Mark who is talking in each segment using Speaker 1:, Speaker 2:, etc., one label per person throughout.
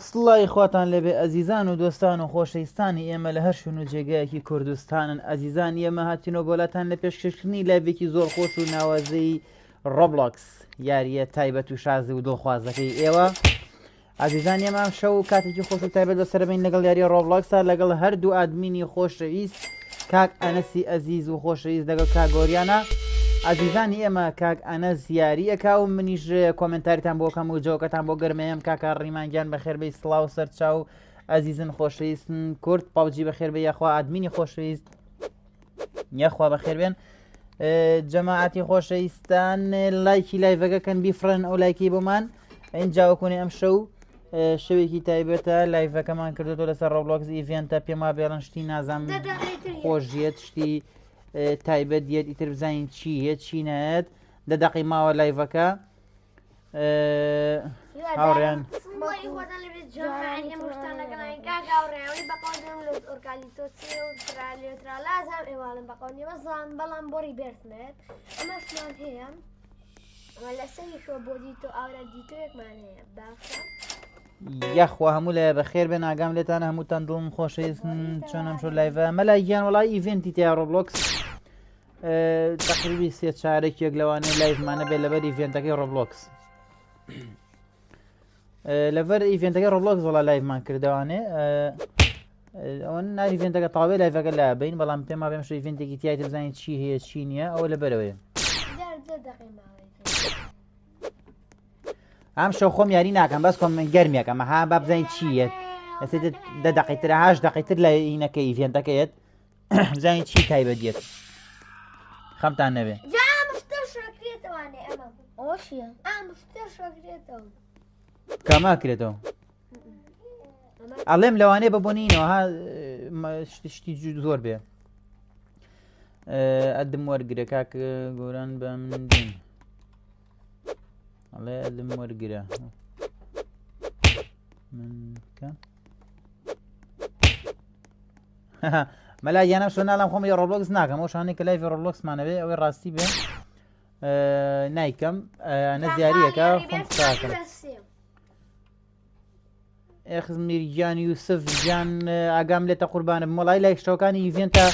Speaker 1: سڵای خواتان لەبێ ئەزیزان و دۆستان و خۆشەویستانی ئێمە لە هەر شوێن و جێگایەکی کوردستانن. ئەزیزان ئێمە هاتینەوە بۆلاتان لە پێشکەشکردنی لایڤێکی زۆر خۆش و ناوازەی ڕۆبلۆکس، یاریە تایبەت و شازی و دڵخوازەکەی ئێوە. ئازیزان ئێمە شەو کاتێکی خۆش و تایبەت بەسەربین لەگەڵ یاریە ڕۆبلۆکسا لەگەڵ هەردوو ئادمینی خۆشەویست، کاک ئەنەسی ئەزیز و خۆشەویست لەگەڵ کاک گۆریانە. ئازیزانی ئێمە کاک ئەنەس یاریەکە و منیش کۆمنتاریتان بۆ کەم و جۆکەتان بۆ گەرمەیەم. کاکە ڕیمانگیان بەخێربەی سڵاو سەرچاو ئەزیزن خۆشەویستن کورد پاوجی بەخێربێ یاخوا ئادمینی خۆشەویست یاخوا بەخێربێن. جەماعەتی خۆشەویستان لایکی لایڤەکەکەن بیفرن ئەو لایکی بۆمان. اینجا وەکوونێ ئەم شەو شەوێکی تایبەتە لایڤەکەمان کردوەوە لەسەر ڕۆبلۆکس ئیڤێنتە پێما بێڵن شتی نازام خۆشیێت شتی تایبەت دیێت ئیتر بزانین چی هێت چی نایەت. 10 دقی ماوە لایڤەکە هاوڕێیان
Speaker 2: بەڵام بۆری بێتمێت ئەمەشمان هەیە ئەمە لەسەری شۆ بۆ دیتۆ ئاورە دیتۆیەکمان هەیە باشە
Speaker 1: یاخوا هەموو لە بەخێر بێن ئاگام لێتانە هەمووتان دڵم خۆشەویستن چۆن ئەم شۆ لایڤە مەلای گیان وڵای ئیڤێنتی تیا ڕۆبلۆکس تقریبی 3 چارێکێک لەوانەیە لایڤمانە بێت لەبەر ئیڤێنتەکەی ڕۆبلۆکس. لەبەر ئیڤێنتەکەی ڕۆبلۆکس وڵا لایڤمان کردوانێ ئەوە ناری ئیڤێنتەکە تاوێ لایڤەکە لا بین بەڵام پێما بێم شو ئیڤێنتێکی تیایت بزانین چی هەیە چی نییە ئەوە لەبەرەوەیە. ئەم شەو خۆم یاری ناکەم بەس کۆم من گەرمیەکەم ها با بزانین چیە 10 دقیقتر 8 دقیقتر لە ئینەکەی ئیڤێنتەکەیت بزانین چی تایبەت دێت خەمتان نەبێ. کاما کرێتەوە ئەڵێم لەوانەیە ببوونینەوە ها شتی زۆر بێ. ئەدم وەرگرە کاک گۆران بە من دین ئەڵێ ئەدم وەرگرە منکە مەلا یانە شۆ ناڵام خۆم یە ڕۆبلۆکس ناکەم ئەو شانەی کە لایڤی ڕۆبلۆکسمانەوێ ئەوەی ڕاستی بێ نایکەم نەزیاریەکە خۆم قساکەم. ئێخزمیرگیان یوسف گیان ئاگام لێتە قوربانە مەڵای لای شتەکانی ئیڤێنتە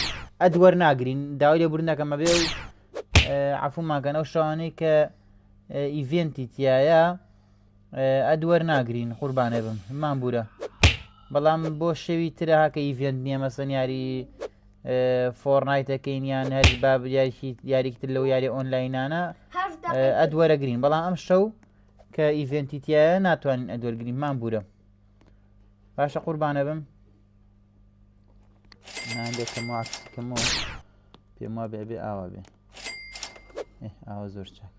Speaker 1: ئەدوەر ناگرین داوای لێبوور نەکەمە بێ و عەفوماکەن ئەو شەوانەی کە ئیڤێنتی تایە ئەدوەر ناگرین قوربانێ بم مامبورە بەڵام بۆ شەوی ترە هاکە ئیڤێنت نییە مەسەن یاری فۆرنایتەکەین یان هەری باب یاریکتر لەو یاری ئۆنلاینانە ئەدوەرەگرین بەڵام ئەم شەو کە ئیڤێنتی تایە ناتوانین ئەدوەرگرین مامبورە باشە قوربانە بم نادێکەمەوە عکسکەمەوە پێم وا بێ ئاوا بێ ئاوە زۆر چاک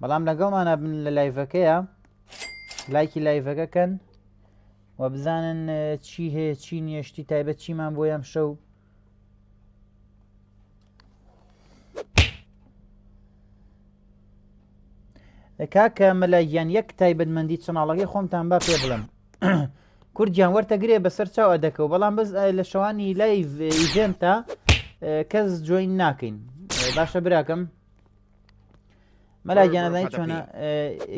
Speaker 1: بەڵام لەگەڵمانە بن لە لایڤەکەیە لایکی لایڤەکەکەن و بزانن چی هەیە چی نییە شتی تایبەت چیمان بۆ یەم شەو. کاکە مەلایەن یەک تایبەتمەندی چەناڵەکەی خۆمتان با پێ بڵم کوردیان وەرتەگرێ بەسەر چاو ئەدەکەو بەڵام بەس لە شەوانی لایڤ ئیڤێنتە کەس جوین ناکەین باشە براکەم مەلایەنەدانی چۆنە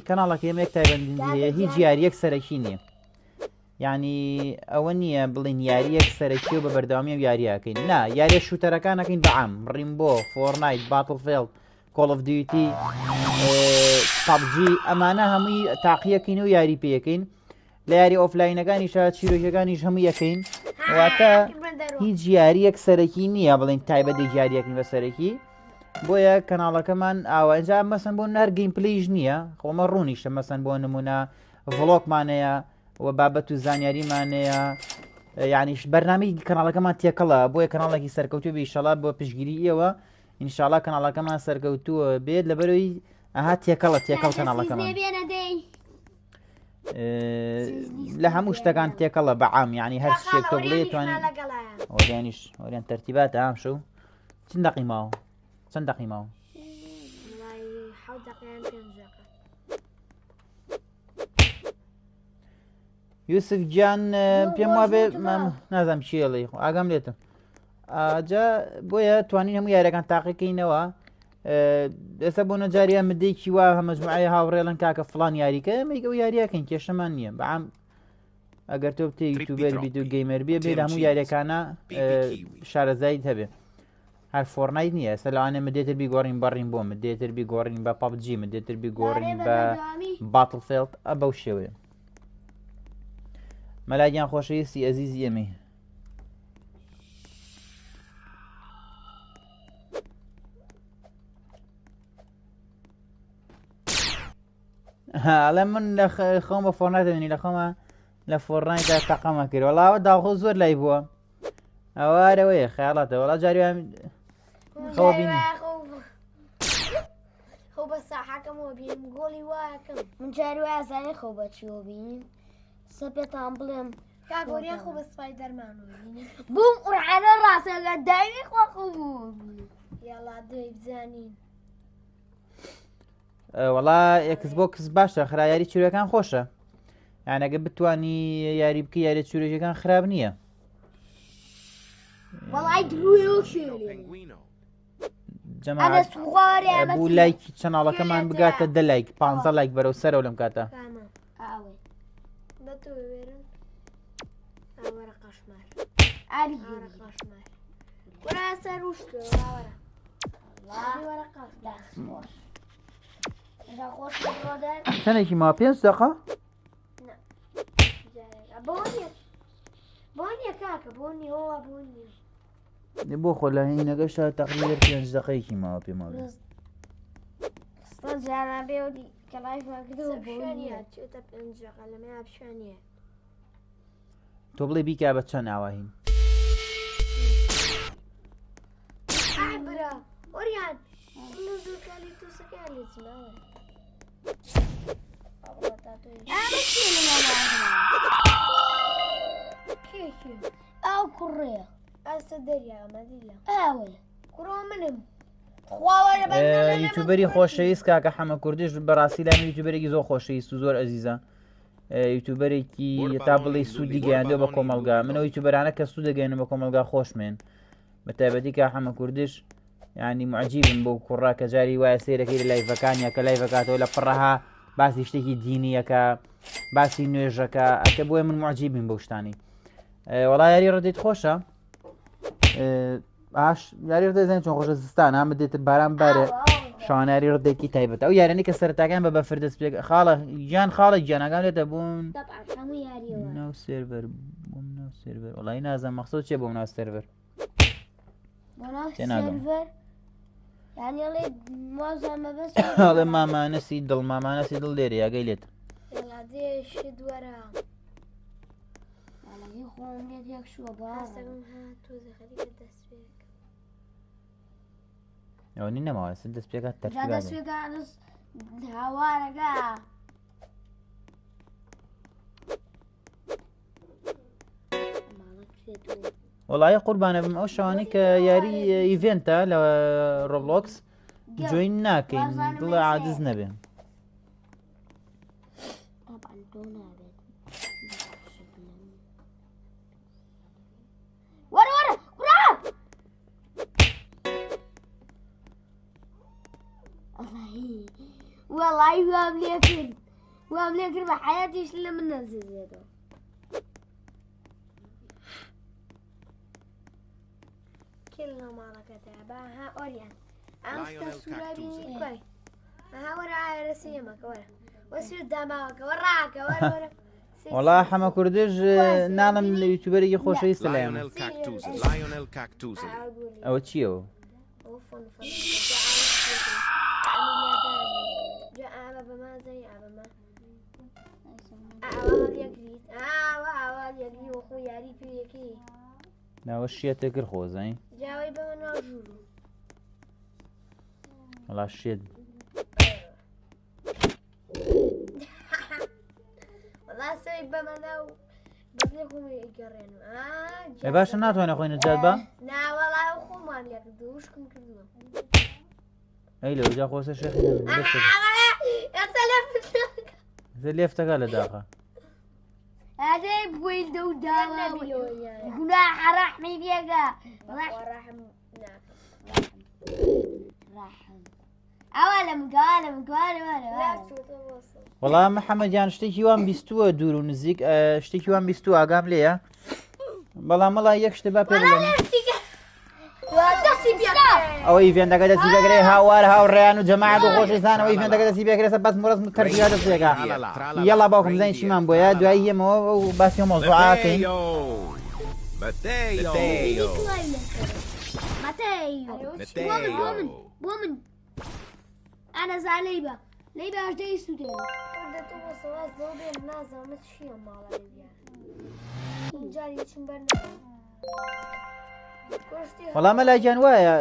Speaker 1: کەناڵەکە ئێمە یەک تایبەتمەندی هەیە هیچ یاریەک سەرەکی نییە یعنی ئەوە نییە بڵین یاریەک سەرەکی و بە بەردەوامی و یاریەکەین نا یاریە شوتەرەکانەکەین بەعام ڕیمبۆ فۆرنایت باتڵفێڵد کۆڵ ئۆف دیوتی پابجی ئەمانە هەمووی تاقیەکەین و یاری پێەکەین لە یاری ئۆفلاینەکانیشە چیرۆکەکانیش هەموو یەکەین واتە هیچ یاریەک سەرەکی نییە بڵین تایبەتی یاریەکەین بە سەرەکی بۆیە کەناڵەکەمان ئاوا ئەنجا مەسەن بۆ نەر گەیم پلیش نییە خۆمە ڕوونیشە مەسەن بۆ نمونە ڤڵۆگمانەیە و بابەت و زانیاریمانەیە یعنیش بەرنامەی کەناڵەکەمان تێکەڵە بۆیە کەناڵێکی سەرکەوتوو ئینشاڵا بۆ پشگیری ئێوە ئینشاڵا کەناڵەکەمان سەرکەوتووە بێت لەبەرەوەی ئەها تێکەڵە تێکەڵ کەناڵەکەمان لە هەموو شتەکان تێکەڵە بەعام یعنی هەر شتێک تۆ بڵێ توانین ئۆریانیش ئۆریان تەرتیباتە ئام شەو چەند دەقی ماوە چەند دەقی ماوە یوسف گیان پێم وا بێ نازانم چیڵێ ئاگام لێتە ئاجا بۆیە توانین هەموو یاریەکان تاقیکەینەوە ئێستا بۆ نەجاریان مدەیەکی وا مەجموعەیە هاوڕێڵن کاکە فڵان یاریکە ئەمەی ئەو یاریەکەین کێشەمان نییە بەعام ئەگەر تۆ بتێ یوتیوبەر بیت و گەیمەر بێ بێ هەموو یاریەکانە شارەزایی هەبێ هەر فۆرنایت نییە ئێستا لەوانێ مدێتر بیگۆڕین بەڕین بۆ مدێتر بیگۆڕین بە پەبجی مدێتر بیگۆڕین بە باتڵفیلد بەو شێوەیە مەلاگیان خۆشەویستی ئەزیزی ئەمەی ئەڵێ من لە خۆم بە فۆرنایتێنی لە خۆمە لە فۆرنایتدا تەقەمە کرد وەڵاوە داخۆ زۆر لای بووە ئەوارەوەیە خەیاڵاتە وەڵا جاریوان خەوە بینی
Speaker 2: خۆ بە ساحەکەمەوە بینم گۆڵی وایەکەم من جاری وایە زانێ خۆ بەچیەوە بینیم سە پێتان بڵێم کاگۆریان خۆ بە سوپای دەرمانەوە بینی بووم قورعانە ڕاستەکە داوی خۆ بوو یاڵا دەی بزانین
Speaker 1: وەڵا ئێکس بۆکس باشە خرایاری چورەکان خۆشە یانەگە بتانی یاری بکە یاری چورێکەکان خراپ نییە
Speaker 2: وەڵای درویەوە
Speaker 1: بوو لایکی چەناڵەکەمان بگاتە دە لایک 15 لایک بەرەو سەرەوە لەم کاتە چەندێکی ما 5 دقە بۆ خۆ لە هینەگەشتا تەقریبەر 5 دقەیەکی ماوە پێما تۆ بڵێ بیکا بە چەند ئاواهین
Speaker 2: ئەو کوڕێ ئەستا دەریامەدیلە ئەوێ کوڕۆ منم
Speaker 1: یوتیوبەری خۆشەویست کاکە حەمە کوردیش بەڕاستی لای یوتیوبەرێکی زۆر خۆشەویست و زۆر ئەزیزە یوتیوبەرێکی تا بڵێ سوودی گەیاندێ بە کۆمەلگا منەوە یوتیوبەرانە کە سوود دەگەێنن بە کۆمەلگا خۆشمێن بە تایبەتی کە حەمە کوردیش ینی معجیبن بۆ کوڕا کە جاری وایە سێرەکەی لە لایڤەکانیە کە لایڤەکاتەوە لە پڕەها باسی شتێکی دینیەکە باسی نوێژەکە ئەکە بۆیە من معجیبین بەو شتانی وەڵا یاری ڕدەیت خۆشە یاری ڕدەیزانین چۆن خۆشە زستان ئەمە دێتە باران بارێ شاناری ڕدێکی تایبەت ئەو یارانی کە سەرتاکان بە بەفر دەست پێ خاڵە گیان خاڵە گیانەکان لێتە بوون ناو سێرڤەر بۆم ناو سێرڤەر وەڵی نازانم مەقسەد چێ بۆم ناو سێرڤەر هەڵێ مامانەسی دڵ مامانەسی دڵ لێرە یاگەی لێت ئەوەنی نەماوە دەست پێکات
Speaker 2: هاوارەکە
Speaker 1: وەڵایە قوربانە بم ئەو شەوانەی کە یاری ئیڤێنتە لە ڕۆبلۆکس جوین ناکەین دڵە عاجز نەبێن
Speaker 2: والله وام ليكن بحياتي ايش اللي من نزل كلنا مالك تابعها اوريان امس سوراري كوي ها ورا رسيمك ورا وسير دماغك وراك ورا
Speaker 1: وەڵا حەمە کوردش ناڵم لە یوتیوبەرێکی خۆشەویستە لایەن ئەوە چییەوە ناوە شێتە کرد خۆزەین وەڵا شێت باشە ناتوانێت خۆی نەجات بە ئەی لە وجا خۆسە شێخی لێفتەکە لە داخە
Speaker 2: هذا بوين دو داوا جناح رحمي بيجا رحم
Speaker 1: وەڵام محەممەدیان شتێکی وان بیستووە دوور و نزیک شتێکی وان بیستووە ئاگام لێیە بەڵام مەڵا یەک شتە بە پێ بڵێن ئەوەی ئیڤێنتەکە دەستی بەگرێ هاوار هاوڕێیان و جەماعەت و خۆشەویستانەوە ئیڤێنتەکە دەستی بێکرێتە بەس مڕز کەرجیا دەستێکە یەڵا باوکم زەنی چیمان بۆیە دوایی یەمەوە و باسی مۆزوعاکەین
Speaker 2: أنا زعليبة ليبة اش داي سودان ودا تو وصلت زوبين نازل ماشي مال ليبيا جاري تشمبرنا
Speaker 1: وەڵام مەلاجیان وایە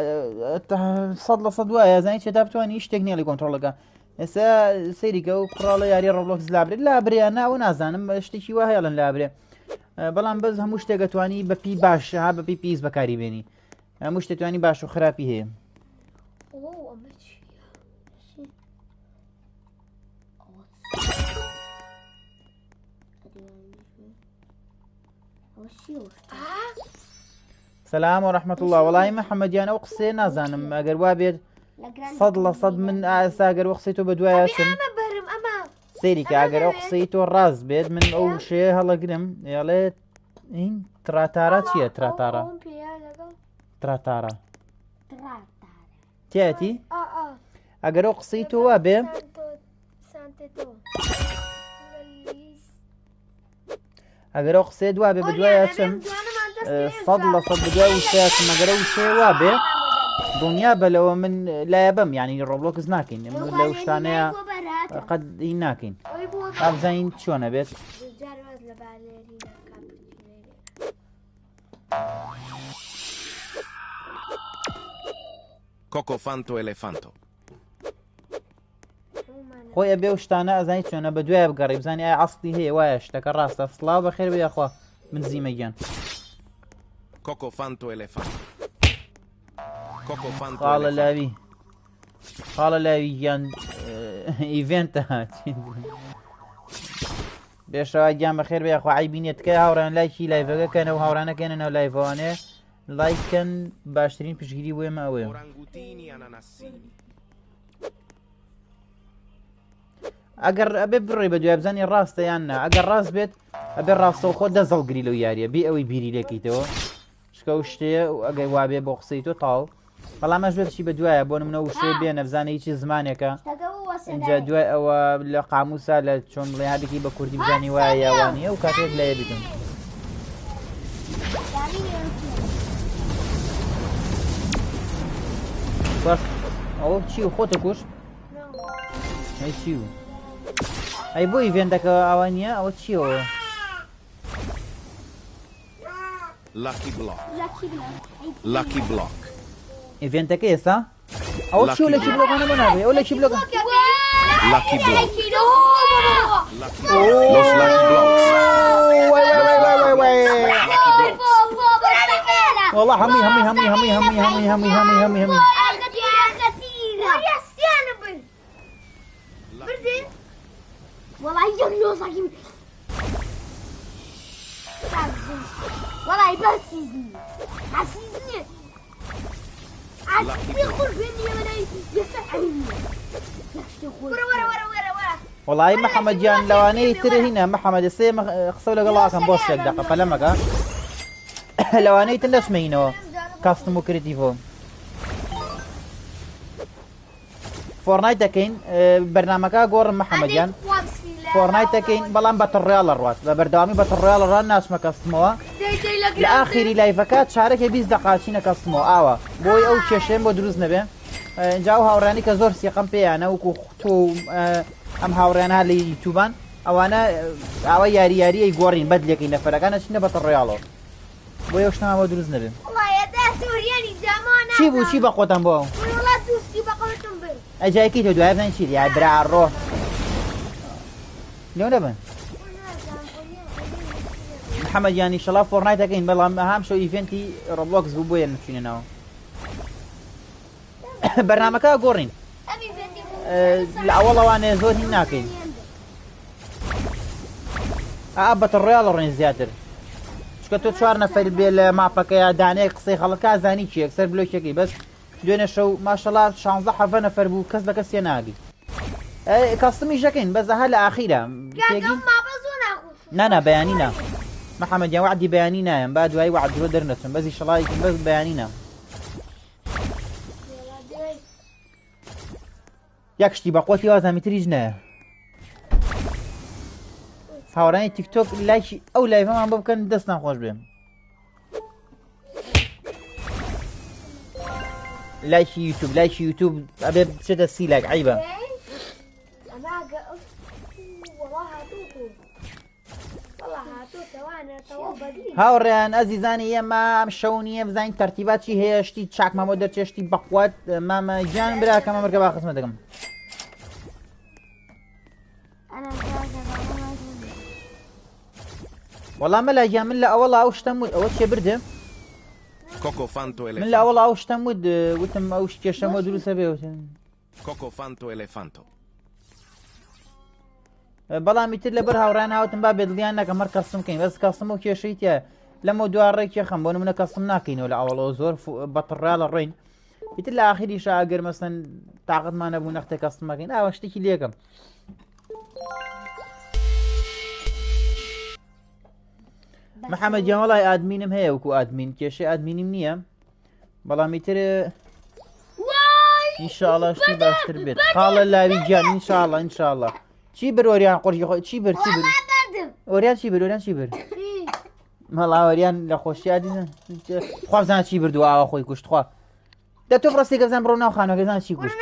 Speaker 1: 100% وایە زانی چێتا بتوانانی شتێک نیە لە کۆنتڕۆڵەکە ئێستا سەیریکە و کوڕاڵە یاری ڕۆبلۆکس لابرێت لابرێ ناوە نازانم شتێکی وا هێڵن لابرێ بەڵام بەس هەموو شتێک دەتوانی بەپی باش ها بەپی پیس بەکاری بێنی هەموو شتێتوانی باش و خراپی هەیە سلام و رحمة الله وڵی محەممەدیان ئەو قسێ نازانم ئەگەر وا بێت 100% من ئاساگەر وەقسی تۆ بە دوایەچم سەیریکە ئەگەر ئەو قسەی تۆ ڕاست بێت من ئەو شێ هەڵەگرم یاڵێت این تراتارە چییە تراتارە تێتی ئەگەر ئەو قسەی تۆ وا بێ ئەگەر ئەو قسێ دوا بێ بە دوایەچم 100% بدوای وشەیەکم ئەگەرە وشێ وا بێ دنیا بەلەوە من لایە بەم یعنی ڕۆبلۆکس ناکەین لە شتانەیە قەت هی ناکەین ئابزانین چۆنە بێت
Speaker 3: Cocofanto elefanto.
Speaker 1: خۆی ئەبێ و شتانە ئەزانی چۆنە بە دوای بگەڕی بزانانی ئایا عەسڵی هەیە وایە شتەکە ڕاستە سڵاو بەخێر بێ یاخوا من زیمەگیان
Speaker 3: Cocofanto elefanto. Cocofanto
Speaker 1: خاڵە
Speaker 3: elefanto.
Speaker 1: لاوی خاڵە لاوی گیان ئیڤێنتە بێشەوە گیان بەخێر بێ یاخوا عیبینێتکە هاوڕان لایکی لایڤەکەکەنە و هاوڕانەکەنەوە لایڤەوانێ لایکەن باشترین پشگیری بۆێمە ئەوەیە
Speaker 3: Orangutini ananassini.
Speaker 1: ئەگەر ئەبێ بڕێ بە دوای بزانانی ڕاستە یان نا ئەگەر ڕاست بێت ئەبێ ڕاستەوە خۆ دەزەڵگری لەو یاریە بێ ئەوەی بیری لێکیتەوە شکە و شتەیە و ئەگەی وابێ بۆ قسەی تۆ تاو بەڵامەش بێتشی بە دوایە بۆ منە وشێ بێنە بزانە هیچی زمانێکە اینجا دوای ئەوە لە قاموسا لە چۆن بڵێ هەبێکی بە کوردی بزانی وایە یاوانیە و کاتێک لایە بیتم ئەوە چی و خۆتە کوشت ئەی چی و ئەی بۆ ئیڤێنتەکە ئەوانیە ئەوە چیەوە
Speaker 3: Lucky block. Lucky block.
Speaker 1: ئیڤێنتەکە ئێستا ئەوە چی و لە چی بلۆکانە بۆ نابێ ئەو لە چی بلۆکە
Speaker 3: Lucky block. Los lucky blocks.
Speaker 1: والله همي
Speaker 2: والله يجنو صاحبي والله يبسيني عسيزني يخرج مني ولا يفتحني ورا
Speaker 1: والله محمد جان لواني ترى هنا محمد السيم خصو لك الله كان بوش دقه فلمك لواني تنس مينو كاستمو كريتيفو فورنايت كاين برنامجها جور محمد جان فورنايت كاين بلان باتل ريال الروات بردامي باتل ريال الران ناس ما كاستموها الاخر لايفكات شارك 20 دقيقه شينا كاستمو اوا بوي او شيشين بو دروز نبي جاو هاوراني كزور سيقم بيانا وكو تو ام هاورانها لي يوتيوبان او انا او ياري يغورين بدلك نفرك انا شنو باتل ريالو بوي وشنا ما دروز نبي
Speaker 2: والله يا دا سورياني زمانه
Speaker 1: شي بقوتن بو
Speaker 2: والله دوسي بقوتن بر
Speaker 1: اجاكي تو دواب نشيل يا برا الروح لو نبن محمد يعني ان شاء الله فورنايت كاين بلام اهم شو ايفنتي روبلوكس بويا نمشينا ناو برنامجها قورين لا والله وانا زود هناكين ابت الريال رين زياتر شكتو تشوار نفر بيل مابك يا داني قصي خلط كازاني شي اكثر بلو شكي بس دوێنێ شەو ماشەڵا 16 حەڤە نەفەر بوو کەس لە کەسیە ناگی کەستمی ژەکەین بەزە هە لە ئاخیرە نانا بەیانی نا محەممەد یان وعدی بەیانی نایم با دوایی وعد درۆ دەرنەچم بەزی شەڵایەکی بەس بەیانی نام یەک شتی بە قوتی وازامی تریش نایە هاوڕانی تیکتۆک لایکی ئەو لایڤەمان بۆ بکەن دەستان خۆش بێم لایکی یوتیوب ئەبێ بچێتە 30 لاک عیبە هاوڕێیان ئەزیزانی ئێمە ئەم شەو نیە بزانین تەرتیباتی هەیە شتی چاکمەمە دەرچێشتی بەقوات مامە گیان براکەمە مەرگە با خزمەت دەکەم وەڵام مەلا گیان من لە ئەوەڵ ئەو شتەم وت ئەوە چێ بردە
Speaker 3: Cocofanto
Speaker 1: من لە ئەوەڵ
Speaker 3: elefanto.
Speaker 1: ئەو شتەم وت وتم ئەو کێشەمە دروستە بێوتن
Speaker 3: Cocofanto elefanto.
Speaker 1: بەڵامی تر لەبەر هاوڕان هاوتم با بێدڵیان نەکەم هەر کەسم کەین بەس کەسم و کێشەی تایە لەمە دو ڕێکی خەم بۆ نمونە کەسم ناکەینەوە لە ئەوڵەوە زۆر بەتڕا لە ڕێین ئیتر لە ئاخریش ئەگەر مەسەن تااقتمان نەبوو نەختە کەسمەکەین ئاوە شتێکی لێکم محەممەد گیان وەڵای ئادمینم هەیە وەکو ئادمین کێشەی ئادمینیم نییە بەڵامی تر ئینشاءڵڵا شتی باشتر بێت خاڵە لاوی گیان ئینشاءڵڵا چی بر ئۆریان قۆرشی خۆی چی بر ئۆریان چی بر ئۆریان چی بر مەڵا ئۆریان لە خۆشیادی خوا بزانە چی بردووە ئاوا خۆی کوشت خوا دە تۆ ڕاستێکە بزان بڕۆ ناو خانەوەکە بزانە چی کوشت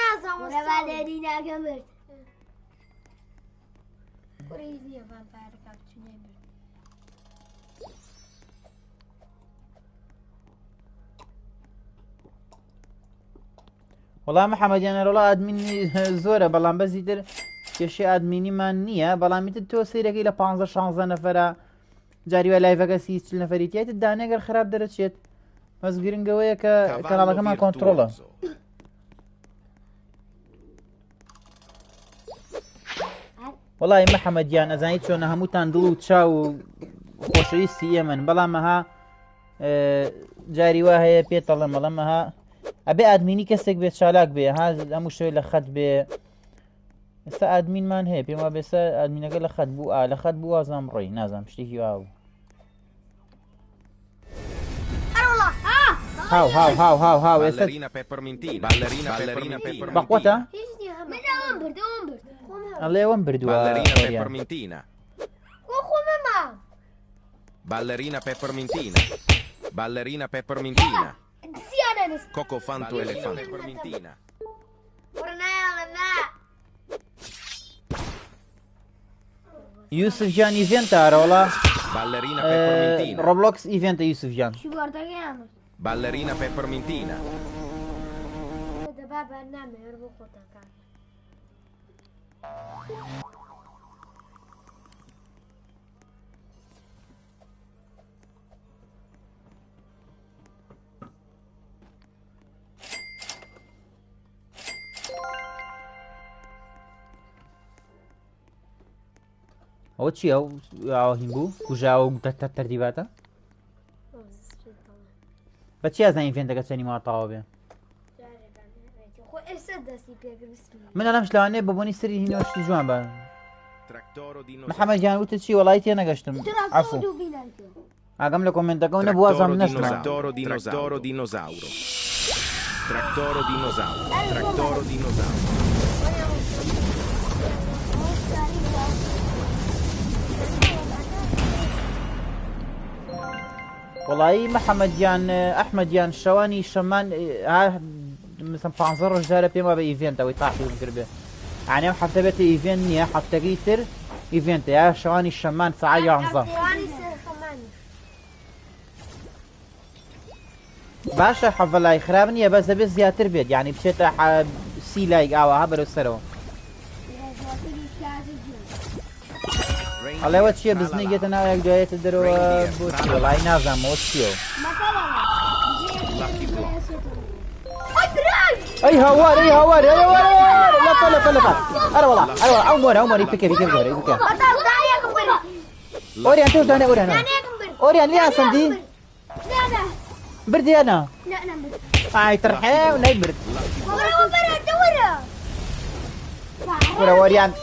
Speaker 1: وەڵام محەممەدیانە ڕۆڵە ئادمینی زۆرە بەڵام بەزی تر کێشەی ئادمینیمان نییە بەڵامی تر تۆ سیرەکەی لە 15-16 نەفەرە جاریوە لایڤەکە 30 نەفەریتیایت دانێگەر خراپ دەرەچێت مەس گرنگەوەیە کە کەناڵەکەمان کۆنتترۆڵە وەڵی محەممەدیان ئەزانیت چۆنە هەمووتان دڵ و چاو و خۆشەویستی ئێمن بەڵامەها جاری وا هەیە پێتەڵم بەڵامەها ئەبێ ئادمینی کەسێک بێت چالاک بێ ها هەموو شوێ لە خەت بێ ئێستا ئادمینمان هەیە پێم وا بێستا ئادمینەکە لە خەت بوو لە خەت بوو وازام ڕۆی نازانم شتێکی وا بوو هاو ئێستا
Speaker 3: Ballerina peppermintina. Ballerina peppermintina.
Speaker 1: بەقوتە ئەڵێ ئەوەم بردووە
Speaker 3: Ballerina
Speaker 1: ئۆریان.
Speaker 3: peppermintina. Ballerina peppermintina. Ballerina peppermintina. Cocofanto elefanto. Peppermintina.
Speaker 1: یوسف جان ئیڤێنتە ئارەوەڵا
Speaker 3: Ballerina peppermintina.
Speaker 1: ڕۆبلۆکس ئیڤێنتە یوسف جان
Speaker 3: Ballerina peppermintina.
Speaker 1: ئەوە چی ئەو هین بوو کوژاوە و تەرتیباتە بە چی ئازان ئیڤێنتەکە چەنی ماتاوە بێ من ئەلەم شلوانێ بەبوونی سری هینەوەشتی جوان بە
Speaker 3: Trattoro dinosauro.
Speaker 1: محەممەد جان وتە چی وەڵی تێ نەگەشتم عەفوو ئاگەم لە کۆمنتەکە و نەبوو وازام نەشتمە
Speaker 3: Trattoro dinosauro. Trattoro dinosauro. Trattoro dinosauro.
Speaker 1: وەڵایی محەممەدیان ئەحمەدیان شەوانی شەمان مثل 15 ڕۆژدارە پێم وا بە ئیڤێنتەوەی تاقیم کرد بێ ئانێم هەفتە بێتە ئیڤێن نییە هەفتەکەی تر ئیڤێنتە یا شەوانی شەمان سەعات 11 باشە حەڤە لای خراپ نییە بەس دەبێت زیاتر بێت یعنی بچێتە 30 لایک ئاوەها بەرەو سەرەوە ئەڵێوە چییە بزنێگێتە ناوەیەک دوایێتە دەرەوە بۆ چی وەڵای نازانمەوە چییە ئەی هاوار ئەی هاوار لەپە ئەرە وەڵا ئەو مۆرە پێکە گۆرە بکە ئۆریان تۆش دانێ ئۆریان لیان سەندی بردیانە هاي ترحيه ونيبرد ورا وريان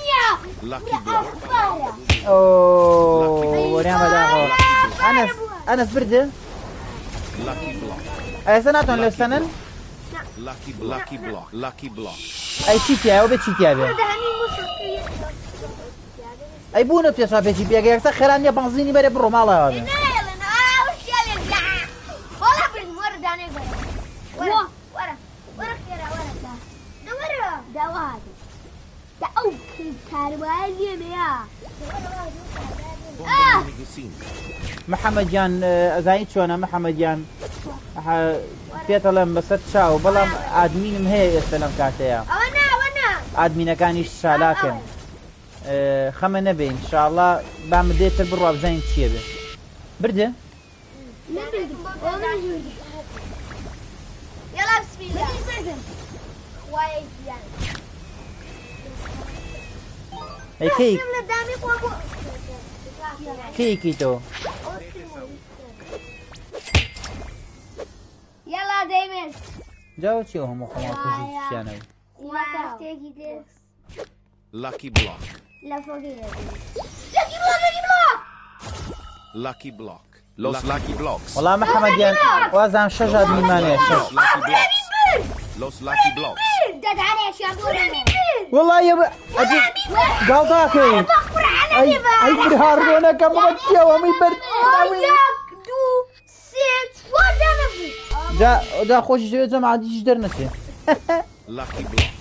Speaker 1: اوه وريان بداخل انس برده اي سنتون لو سنن
Speaker 3: Lucky block.
Speaker 1: اي تشيتيا او بتشيتيا بي اي بونو بيسا بيجي يكسا خيرانيا بنزيني بري برو مالا هذا محمد جان زايد شو انا محمد جان بيت لهم بس تشاو بلام ادمين هي استلم كاتيا ادمين كان يشالاكن خمن نبي ان شاء الله بعمل ديت البرواب زين تشيبه برده
Speaker 2: يلا بسم الله
Speaker 1: اي كيك كيكيتو
Speaker 2: يلا دايما
Speaker 1: جاو تشوهم وخلاص شانو
Speaker 3: Lucky block.
Speaker 2: لا فوقيه
Speaker 3: Lucky block. Los lucky blocks.
Speaker 1: والله محمد يعني وازم شجر من ماني
Speaker 3: Los lucky blocks. Los lucky blocks.
Speaker 2: دد علي شابورنا
Speaker 1: والله يا قال ذاك اي برهاردونا كم بتشيا ومي برد دا خوش جوي جماعة دي جدر نسي
Speaker 3: Lucky block.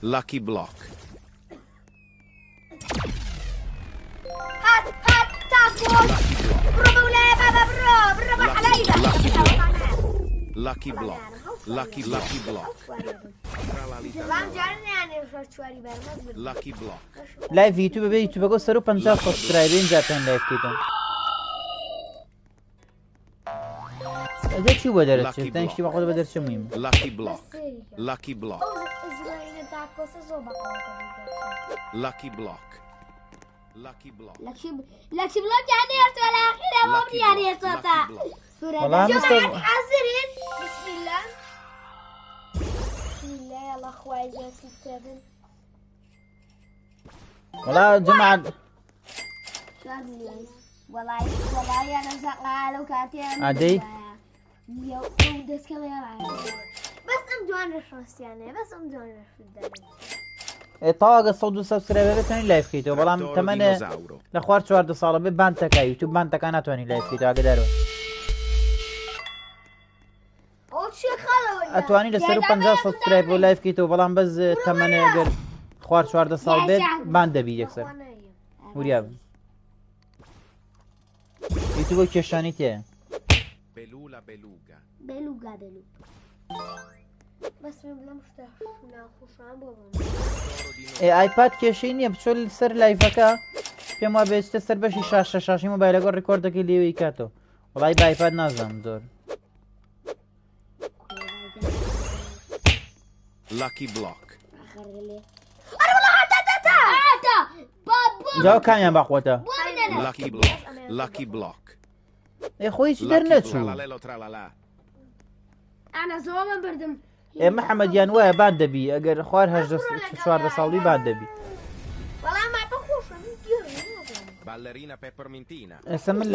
Speaker 3: Lucky block.
Speaker 2: هات تاكل برو ولا بابا برو علينا
Speaker 3: Lucky block. Lucky block. Lucky block.
Speaker 1: لايف يوتيوب بي يوتيوب کو سرو 50 سبسکرایبین جاتن لایف کیتون اجا چی بدرت چه تنشتی با خود بدرت چه مهم
Speaker 3: Lucky block. Lucky block. Lucky block. Lucky block.
Speaker 2: لكشي بلوك يعني يرتو الأخيرة مو يعني يرتو
Speaker 1: والله
Speaker 2: جماعة حاضرين بسم الله بسم الله يلا اخوي جالسين تابن
Speaker 1: والله جماعة
Speaker 2: والله انا زعلان لو كانت
Speaker 1: عادي
Speaker 2: يو دس كلام بس ام جوان رفرس يعني بس ام جوان رفرس
Speaker 1: طاقة صوت سبسكرايبر بتوني لايف كيتو والله تمنى لخوار 4 ساله ببانتك يوتيوب بانتك انا توني لايف كيتو اقدر اتواني لسرو 50 سبسكرايب و لايف كيتو بلان بز تمنى اگر خوار 4 سال بيت باند بي يكسر ورياب يوتيوب كشاني تي
Speaker 3: Belula beluga.
Speaker 2: بلوغا بس بلا مفتاح ناخذ عم بابا
Speaker 1: ايباد كشيني بشول سر لايفكا كما بيست سر بشي شاشة موبايل اقول ريكورد كي ليوي كاتو والله بايباد نازم زور
Speaker 3: Lucky block.
Speaker 2: انا والله حتى بابا
Speaker 1: جاو كان باقوته
Speaker 3: Lucky block. Lucky block.
Speaker 1: اي خوي ايش درنا شو
Speaker 3: Tralalelo tralala.
Speaker 2: انا زوما بردم
Speaker 1: اي محمد يان واه بعد دبي اگر خوار هج شوار صاوي بعد دبي
Speaker 2: والله ما بخوف
Speaker 3: Ballerina peppermintina.
Speaker 1: سمن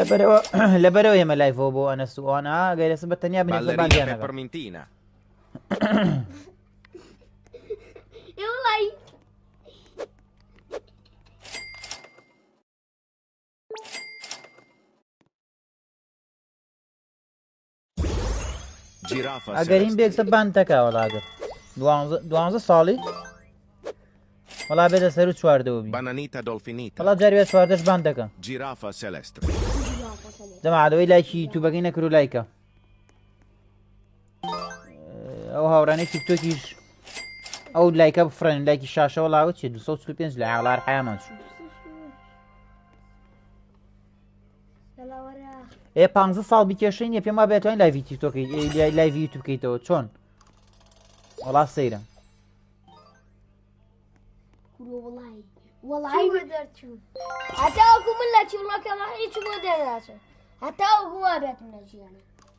Speaker 1: لبرو يا ملايفو بو انا سو انا قايل سبت تانية بني
Speaker 3: Ballerina
Speaker 1: سبان انا
Speaker 3: peppermintina.
Speaker 2: يا والله
Speaker 3: Giraffa
Speaker 1: اگر این بیگ سبان تکا ولا اگر دوانزه سالی ولا بده سرو چوارده بی
Speaker 3: Bananita dolfinita.
Speaker 1: والله جاري چواردهش بان تکا
Speaker 3: Giraffa celestre.
Speaker 1: جماعة دوي لايك يوتيوب اگه نکرو لایکا او هاوراني تيك توكيش او لايكا بفرن لايك الشاشة ولا او تشي 235 لا على الحياة مانش
Speaker 2: يلا ورا
Speaker 1: اي 15 سال بكيشين يا ما بيتوين لايف تيك توك لايف يوتيوب كيتو چون والله سيرا
Speaker 2: والله حتى اكو من لا تشوف لك ما هي شو بدها حتى اكو ما بيت من الجيران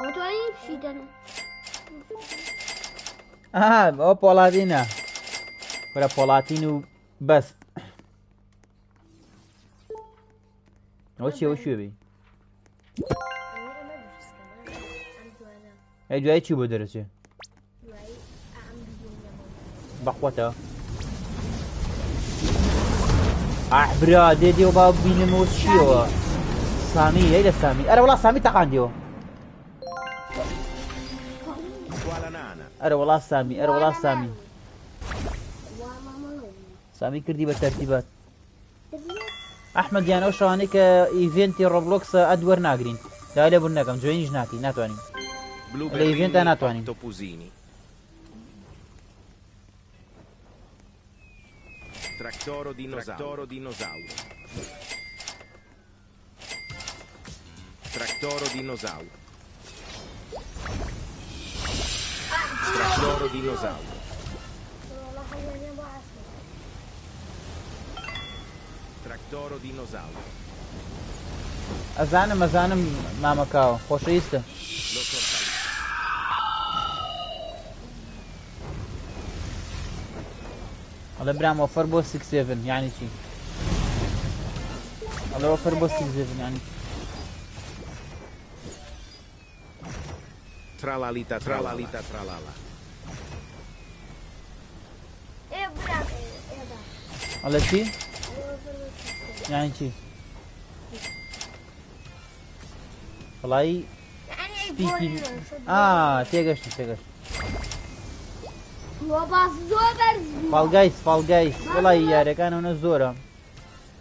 Speaker 2: ئۆتوانی بشیدەنە
Speaker 1: ئەو پۆڵاتینە وەرە پۆڵاتین و بەس ئەوە چی ئەوە شوێ بێ ئەی دوای چی بۆ دەرەچێ بەقوەتە برا دێ و با بینمەوە چیەوە سامی هەی لە سامی ئەرە وڵا سامی تەقاندیەوە ئەرە وڵا سامی ئەرە وڵا سامی سامی کردی بە تەرتیبات ئەحمەد یان ئەو شەوانەی کە ئیڤێنتی ڕۆبلۆکسە ئەد وەرناگرین داوای لێبوون نەکەم جوێنیش ناکەی ناتوانین لە ئیڤێنتە ناتوانین
Speaker 3: Trattoro dinosauro. Trattoro dinosauro. Trattoro dinosauro. Trattoro dinosauro.
Speaker 1: ئەزانم مامەکاوە خۆشەویستە ئەڵێ برام وەفەر بۆ 6-7 یعنی چی ئەڵێ وەفەر بۆ 6-7 یعنی
Speaker 3: Tralalita tralala.
Speaker 1: ئەڵێ چی یعنی چی وڵایی سپیکی تێگەشت فالگایس وڵی یارەکانەوە زۆرە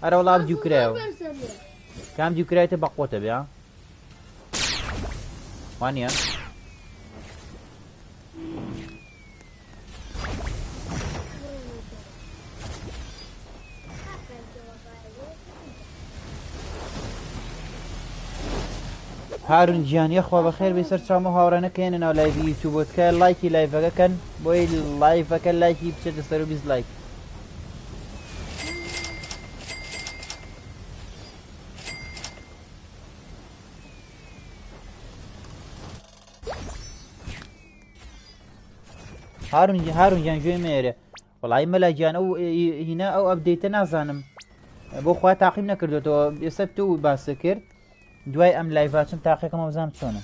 Speaker 1: ئەرە وڵام دیوکرایەوە کام دیوکرایتە بەقوتە بێ وانە هارون گیان یەخوا بەخێر بێ سەر چاومە هاوڕانەکەێنە ناو لایڤی یوتیوبۆتکە لایکی لایڤەکەکەن بۆی لایڤەکە لایکی بچێتە سەر و 20 لایک هارون گیان گوێ مێرە وەڵای مەلا گیان ئەو هینە ئەو ئەپدەیتە نازانم بۆ خوا تاقیم نەکردێتەوە ئێستا تو باسە کرد دوای ئەم لایڤاچم تاقیەکەمە بزانم چۆنە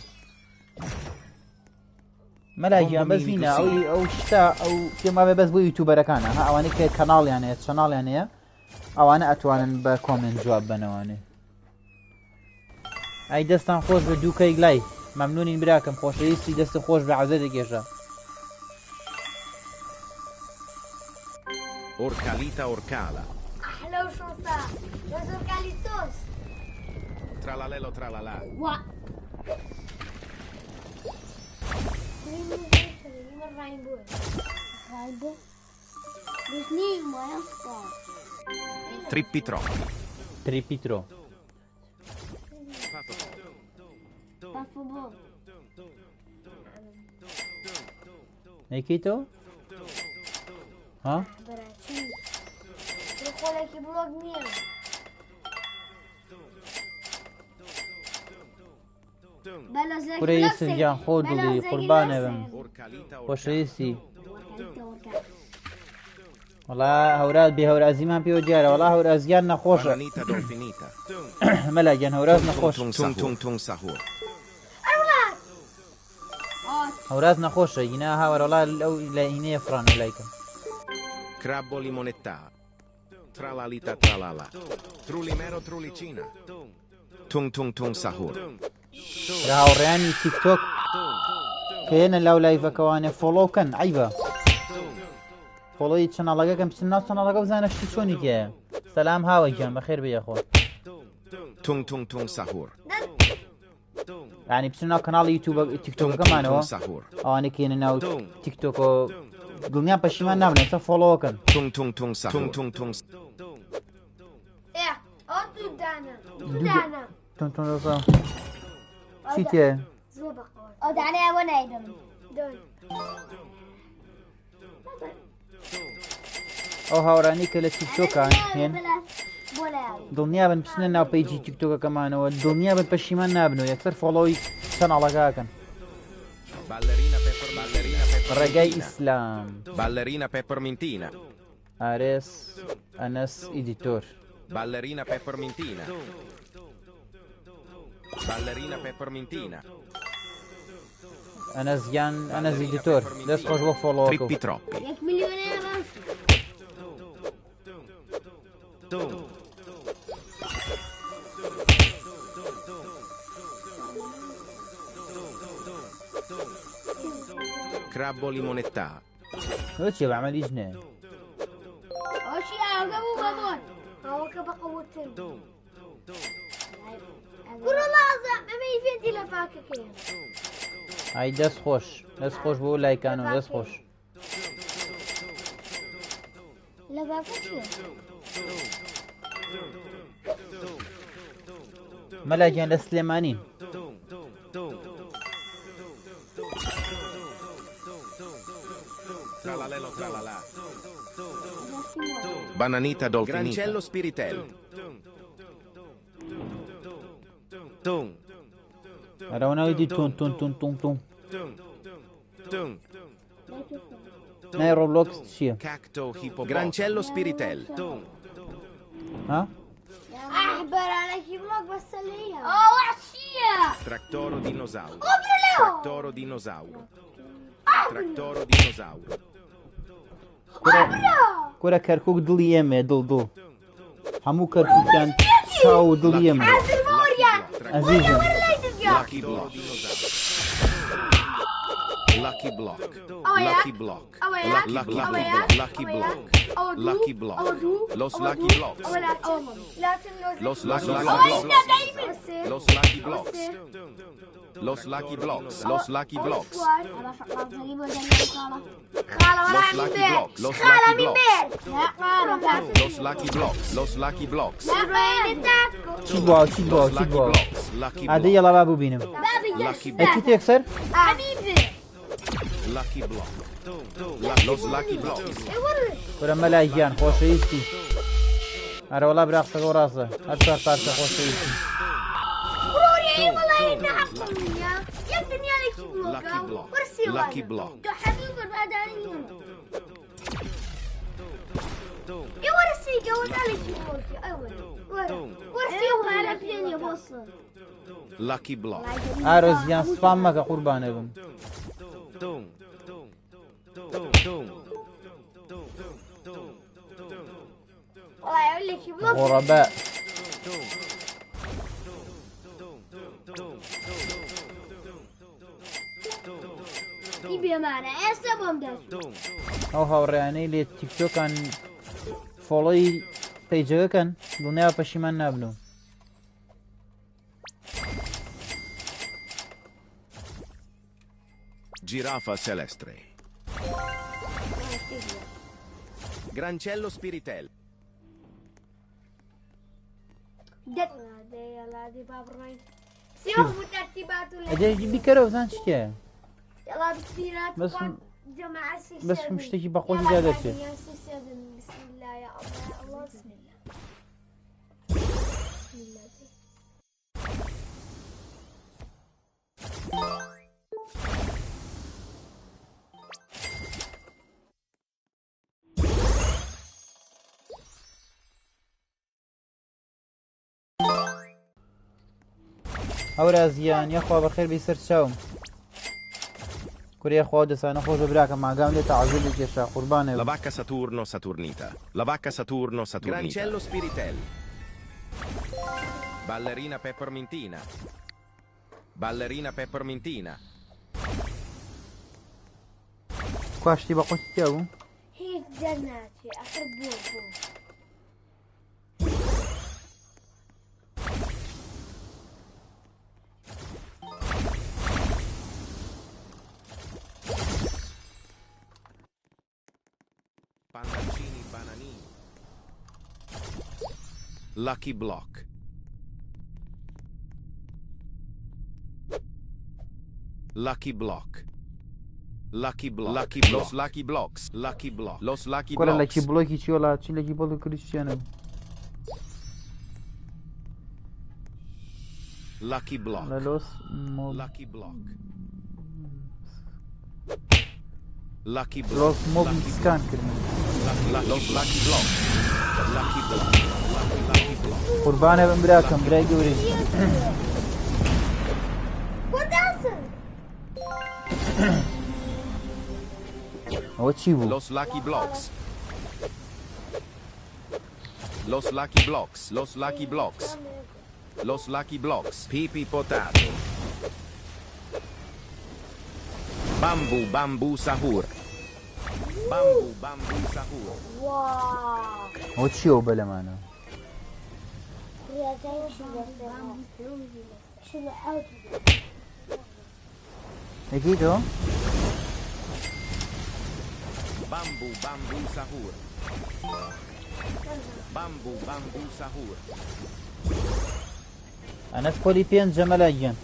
Speaker 1: مەلاگیان بەزینە ئەو شتا ئەو پێما بێ بەس بۆ یوتیوبەرەکانە ها ئەوانەی کە کەناڵیان هەیە چەناڵیان هەیە ئەوانە ئەتوانن بە کۆمنت جواب بنەوانێ ئەی دەستان خۆش بە دووکەی لای مەمنونین براکەم خۆشەویستی دەستە خۆش بە عەزە دەگێژە
Speaker 3: Orcalita orcala.
Speaker 2: أحلى وشرطة جوز الكاليتوس
Speaker 3: Tralalelo tralala.
Speaker 2: رايبو الاثنين ما ينفع
Speaker 1: تريبيترو
Speaker 2: طفبو
Speaker 1: نيكيتو ها
Speaker 2: براتشي يقولك بلوغ مين
Speaker 1: کوڕێویستم گیان خۆ دڵی قوربانە بم خۆشەویستی وەڵا هەورات بێ هەورازیمان پێوە دیارە وەڵا هەورازیان نەخۆشە مەلاگیان هەوراز نەخۆش هەوراز نەخۆشە هینا هاوەرەوەڵا ئەو لە هینەیە فرانە لایکە
Speaker 3: Crabbo limonetta. Tralalita tralala. Trulimero trulicina. Tung tung tung sahur.
Speaker 1: هاوڕێیانی تیکتۆک کەێنە لاو لایڤەکەوانێ فۆڵۆکەن عیبە فۆڵۆی چەناڵەکەکەم بچن ناو چەناڵەکە بزانە شتی چۆنی تێە سەلام هاوە گیان بەخێر بێخۆ
Speaker 3: Tung tung tung sahur.
Speaker 1: یعنی بچن ناو کەناڵی یوتیوب تیکتۆکەمانەوە ئەوانە کێنە ناو تیکتۆکۆ دڵنیان پەشیمان نابن ئێستا فۆڵۆکەن
Speaker 3: Tung tung tung sahur. Tung tung tung.
Speaker 1: چی تێ
Speaker 2: ئەو دانەیە بۆ نایدەم
Speaker 1: ئەو هاوڕانی کە لە تیکتۆکان هێن دڵنیا بن بچنە ناو پەیجی تیکتۆکەکەمانەوە دڵنیا بن پەشیمان نابنەوە یەکسەر فۆڵۆی کەناڵەکەکەن
Speaker 3: Ballerina peppermintina.
Speaker 1: ڕێگای ئیسلام
Speaker 3: Ballerina peppermintina.
Speaker 1: ئارێس ئەنەس ئیدیتۆر
Speaker 3: Ballerina peppermintina. Ballerina peppermintina.
Speaker 1: ئەنەس گیان ئەنەس ئیدیتۆر دەست خۆش بۆ فۆڵۆوەکە
Speaker 3: Trippi troppi.
Speaker 2: 1 میلیۆنێرە
Speaker 3: Crabbo limonetta.
Speaker 1: چێ بەعمەل هیچ نێ
Speaker 2: ئەوشی ئاگە بوو بەمۆن ئەوەکە بەقەوتن کوڕە لازە ئەمەی فێنتی لە پاکەکەیە
Speaker 1: ئای دەست خۆش بۆ لایکان و دەست خۆش
Speaker 2: لە باکە چییە؟
Speaker 1: مەلاگیان لە سلێمانین
Speaker 3: Tralalelo tralala. Bananita dolfinita. Grancello spiritello.
Speaker 1: ئەرەوە ناویدی تون تون تون تون تون نای ڕۆبلۆکس چییە؟
Speaker 3: Cacto hippo. Grancello spiritello.
Speaker 1: ها؟
Speaker 2: بەرانێکی بڵۆک بەستە لێیە ئەوە چییە؟
Speaker 3: Trattoro dinosauro.
Speaker 2: Leo!
Speaker 3: Trattoro dinosauro. Trattoro dinosauro.
Speaker 1: کورە کەرکک دڵی ئێمێ دڵ هەموو کەرکووکیان چاو و دڵی ئێمە عەزیزم
Speaker 3: Lucky block. Lucky block. Lucky block. Lucky block. Lucky block. Lucky block. Los lucky blocks. Los lucky blocks. Los lucky blocks. Los lucky blocks. Los lucky blocks. Los lucky blocks. Los lucky blocks. Los lucky blocks.
Speaker 1: چی بووە چی بووە
Speaker 3: Los
Speaker 1: چی
Speaker 3: lucky
Speaker 1: بووە
Speaker 3: blocks. Lucky
Speaker 1: ئادەی
Speaker 3: block.
Speaker 1: یەڵا با ببینم
Speaker 3: Lucky
Speaker 1: ئەکی تێکسەر
Speaker 3: Lucky block. Los lucky blocks.
Speaker 1: کورە مەلای گیان خۆشەویستی ئەرەوەڵا براقسەکە و ڕاستە هەر چوار پارچە خۆشەویستی
Speaker 3: Lucky block. Lucky block. Lucky block.
Speaker 1: ئارۆزیان سپام مەکە قوربانە بم غۆڕەبە
Speaker 2: بێمانە ئێستا بۆم دەست
Speaker 1: ئەو هاوڕێیانەی لێ تیکتۆکان فۆڵۆی پەیجەکەکەن دڵنیا پەشیمان نابنەوە
Speaker 3: Giraffa celestre. Grancello spiritello.
Speaker 1: ئەجێ بیکەرەوە زان چکە
Speaker 2: يلا بسيرات
Speaker 1: بس
Speaker 2: جماعة
Speaker 1: بس مشتكي بقول لي هذا الشيء.
Speaker 2: بسم الله يا الله الله بسم الله بسم الله
Speaker 1: ئەورە زیان یەخوا بەخێر بی سەر چاوم کورێ خوا دەسانە خۆش براکە ماگام لێ تەعەزیلی کێشا قوربانێ
Speaker 3: La vacca Saturno Saturnita. La vacca Saturno Saturnita. Grancello spiritello. Ballerina peppermintina. Ballerina peppermintina.
Speaker 1: کواشتی بە قوتی تیا بوو
Speaker 2: هيك جناتي آخر بوبو
Speaker 3: Pandaccini bananini. Lucky block. Lucky block. Lucky block. Lucky block. Los lucky blocks. Lucky block. Los lucky
Speaker 1: کورە
Speaker 3: blocks.
Speaker 1: لەکی بڵۆکی چیۆڵا چی لەکی بڵ کریسیانە
Speaker 3: Lucky block.
Speaker 1: للوس موب
Speaker 3: Lucky block. Lucky block.
Speaker 1: لوس موب
Speaker 3: Lucky
Speaker 1: سكان كرنا
Speaker 3: Los lucky block. Lucky block. Lucky block.
Speaker 1: قربانه بمراكم براي قوري
Speaker 2: وداسن
Speaker 1: هو تشي بو
Speaker 3: Los lucky blocks. Los lucky blocks. Los lucky blocks. Los lucky blocks. Pee potato. Bamboo bamboo sahur. Bamboo sahur.
Speaker 2: واو
Speaker 1: هو تشي هو بلا معنا
Speaker 2: يا زين شنو حاول
Speaker 1: اكيد هو
Speaker 3: Bamboo sahur. Bamboo sahur.
Speaker 1: انا سبولي بين جمالاجين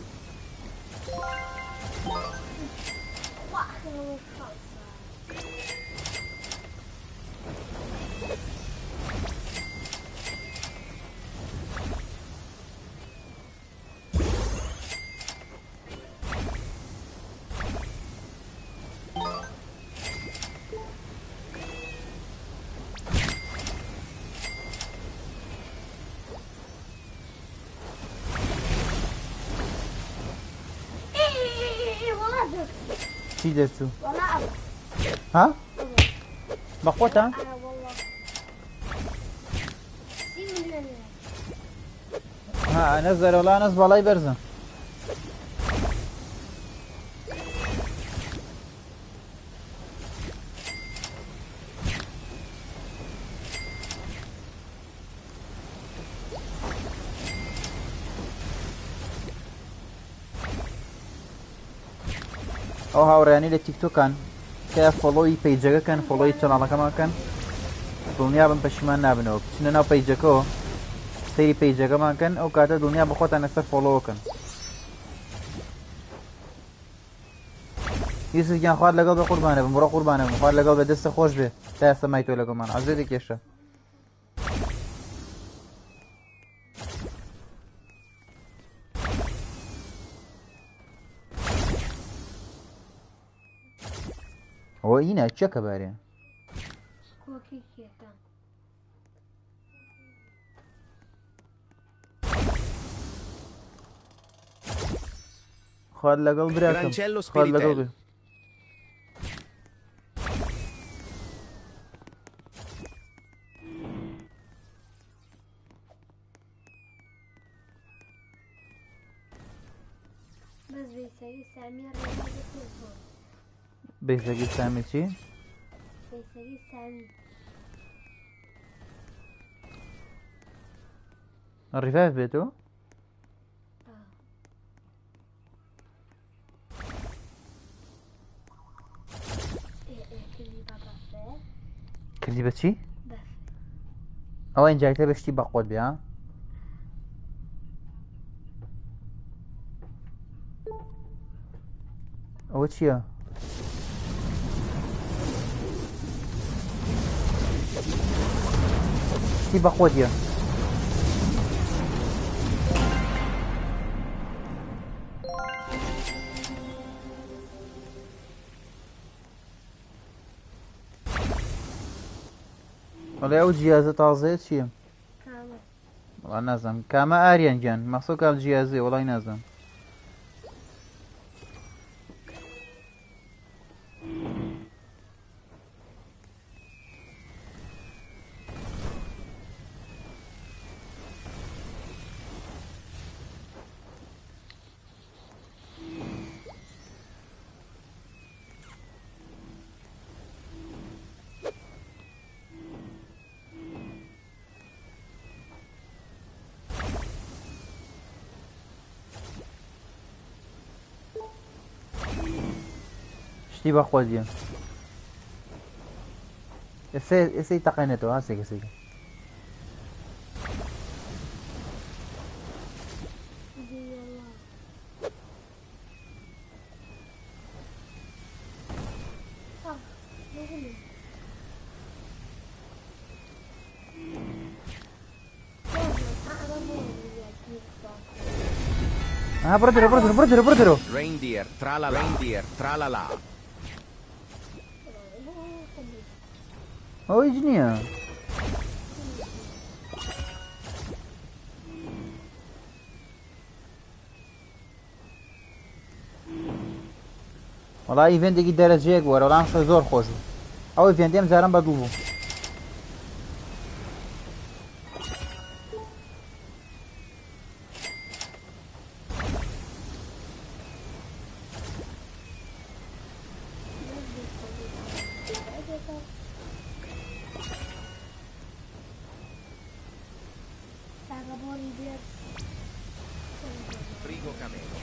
Speaker 2: والله
Speaker 1: شي درتو
Speaker 2: والله
Speaker 1: ها بقوتها
Speaker 2: انا والله سيب
Speaker 1: ها نزل ولا نصب الله يبرزن او هاورياني لتيك توك كان كا فولوي بيجا كان فولوي چنالا كما كان دنيا بن پشمان نابنو چنه ناو پیجکو سری پیجکو ما كان او کاتا دنیا بخوت انا سر فولو كان يوسف جان خوار لقل بقربانه بمرا قربانه خوار لقل بدست خوش به تا سميتو لقل من عزيزي كيشا هو هنا تشكى باري
Speaker 2: كوكي كيتا
Speaker 1: خوار لقل براكم
Speaker 3: Grancello
Speaker 1: خوار لقل
Speaker 3: Spiritel.
Speaker 1: بي
Speaker 2: بس بيساوي سامي الرياضة تلفون
Speaker 1: بيساقي سامي شي
Speaker 2: بيساوي سامي
Speaker 1: الرفاف بيتو
Speaker 2: كلي بابا فيه
Speaker 1: كردي بچي
Speaker 2: بس
Speaker 1: او این جایته بشتی بقود بیا او چیه شتی بقود یا ولی او جیازه تازه چیه
Speaker 2: كامل
Speaker 1: والله نازم كاما آريان جان مخصوص قال جيازي والله نازم شتي بخوز يا اسي تقينتو ها سيك سيك
Speaker 2: دي الله طب نقول
Speaker 1: بردرو
Speaker 3: Reindeer, tra-la-la.
Speaker 1: ئەوەی نییە وەڵای ئیڤێنتێکی دەرەجەیەک وەرە وەڵام شە زۆر خۆش بوو ئەو ئیڤێنتێم جاران بەدڵ بوو
Speaker 3: Frigo camelo.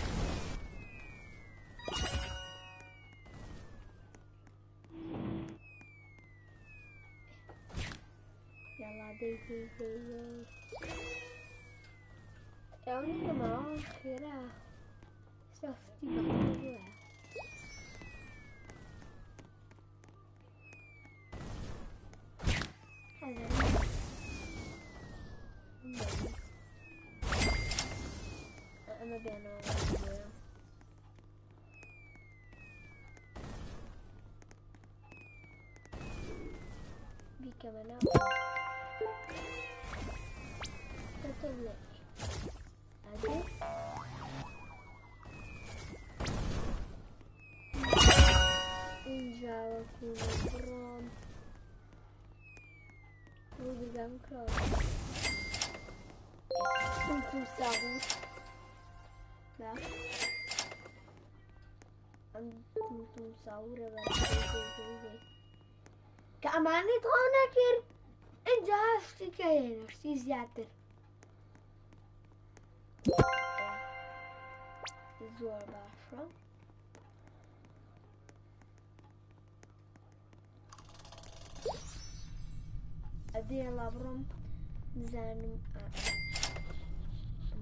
Speaker 2: يلا بيبي يعني ما خيرا شفتي بقى أنا بينا بكمان تطلع هذه إنجاز كوربرام كوربرام كراس كنت ساعود لا كنت ساعورة بس كأماني تغانا كير إنجاز تكاين اشتي زيادة زور باشا أدي لابرم زانم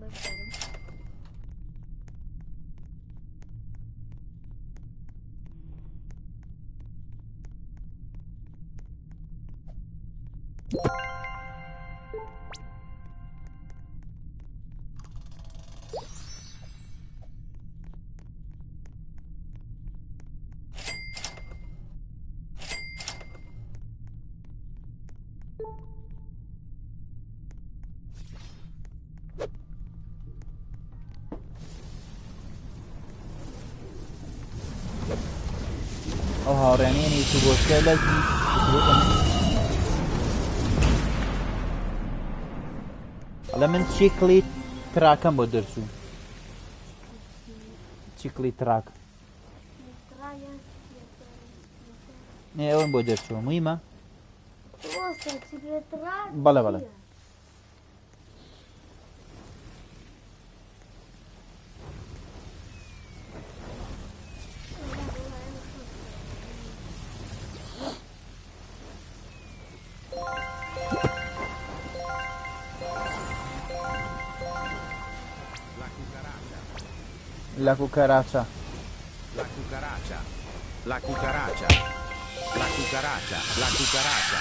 Speaker 2: مثلا
Speaker 1: ئەو هاوڕێنێنی تو بۆشکە لەکی لە من چیکلی تراکەم بۆ دەرچوو چیکلی تراک نێ ئەوم بۆ دەرچووە مویمە بەڵێ بەڵێ La cucaracha.
Speaker 3: La cucaracha. La cucaracha. La cucaracha. La cucaracha.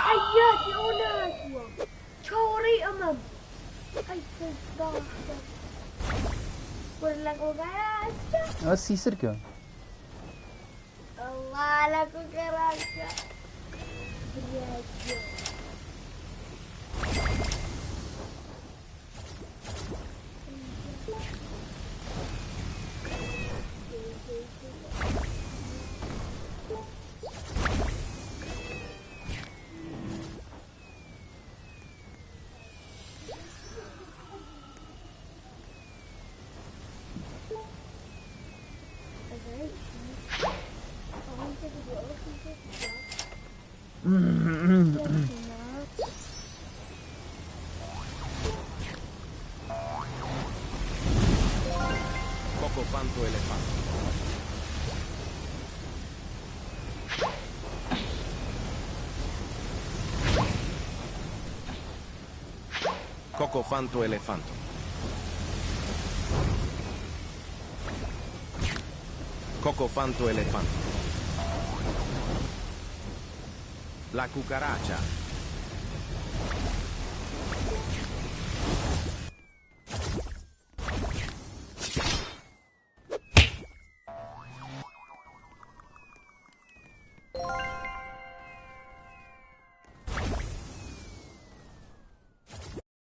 Speaker 2: حياتي أوناسوا شوري أمام أي تصدق ولا كوكراشة
Speaker 1: ئەوە سیسرکە
Speaker 2: الله لا كوكراشة
Speaker 3: Cocofanto elefante. Cocofanto elefanto. Cocofanto elefanto. La cucaracha.